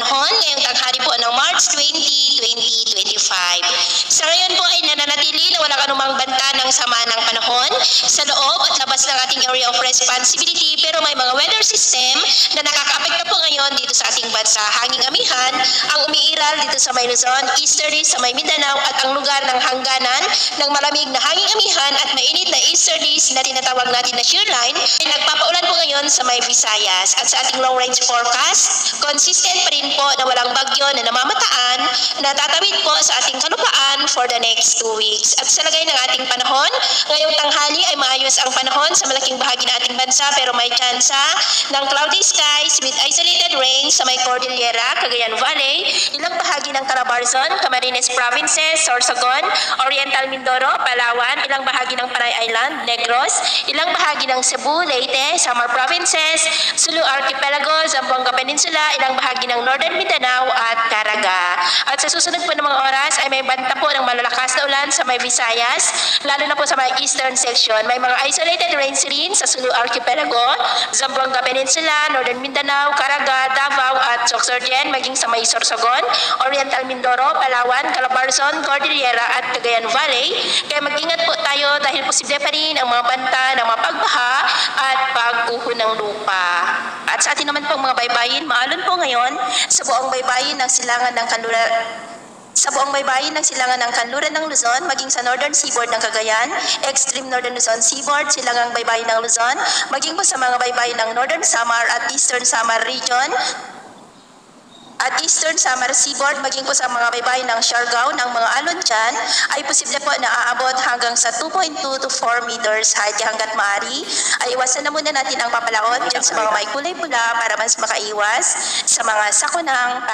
panahon ngayong tanghali po ng March 20, 2025. Sa ngayon po ay nananatili na walang anumang banta ng sama ng panahon sa loob at labas ng ating area of responsibility, pero may mga weather system na nakakaapekto po ngayon dito sa ating bansa. Hanging amihan ang umiiral dito sa may Luzon, easterly sa may Mindanao at ang lugar ng hangganan ng malamig na hanging amihan at mainit na easterlies na tinatawag natin na shear line ay nagpapaulan po ngayon sa may Visayas. At sa ating long range forecast, consistent pa rin po na walang bagyo na namamataan na tatawid po sa ating kalupaan for the next 2 weeks. At sa lagay ng ating panahon, ngayong tanghali ay maayos ang panahon sa malaking bahagi ng ating bansa, pero may tsansa ng cloudy skies with isolated rain sa may Cordillera, Cagayan Valley, ilang bahagi ng Calabarzon, Camarines Provinces, Sorsogon, Oriental Mindoro, Palawan, ilang bahagi ng Panay Island, Negros, ilang bahagi ng Cebu, Leyte, Samar Provinces, Sulu Archipelago, Zamboanga Peninsula, ilang bahagi ng Northern Mindanao at Caraga. At sa susunod po ng mga oras ay may banta po ng malalakas na ulan sa may Visayas, lalo na po sa may eastern section. May mga isolated rains rin sa Sulu Archipelago, Zamboanga Peninsula, Northern Mindanao, Caraga, Davao at Sorsogon, maging sa may Sorsogon, Oriental Mindoro, Palawan, Calabarzon, Cordillera at Cagayan Valley. Kaya mag-ingat po tayo dahil posible pa rin ang mga banta ng mga pagbaha at pagguho ng lupa. At sa atin naman pong mga baybayin, maalon po ngayon sa buong baybayin ng silangan ng kanluran ng Luzon, maging sa northern seaboard ng Cagayan, extreme northern Luzon seaboard, silangang baybayin ng Luzon, maging po sa mga baybayin ng northern Samar at eastern Samar region, at eastern Samar seaboard, maging po sa mga baybayin ng Siargao ng mga alon dyan, ay posible po na aabot hanggang sa 2.2 to 4 meters height. Hanggat maaari, ay iwasan na muna natin ang papalaot dyan sa mga may kulay pula para mas makaiwas sa mga sakunang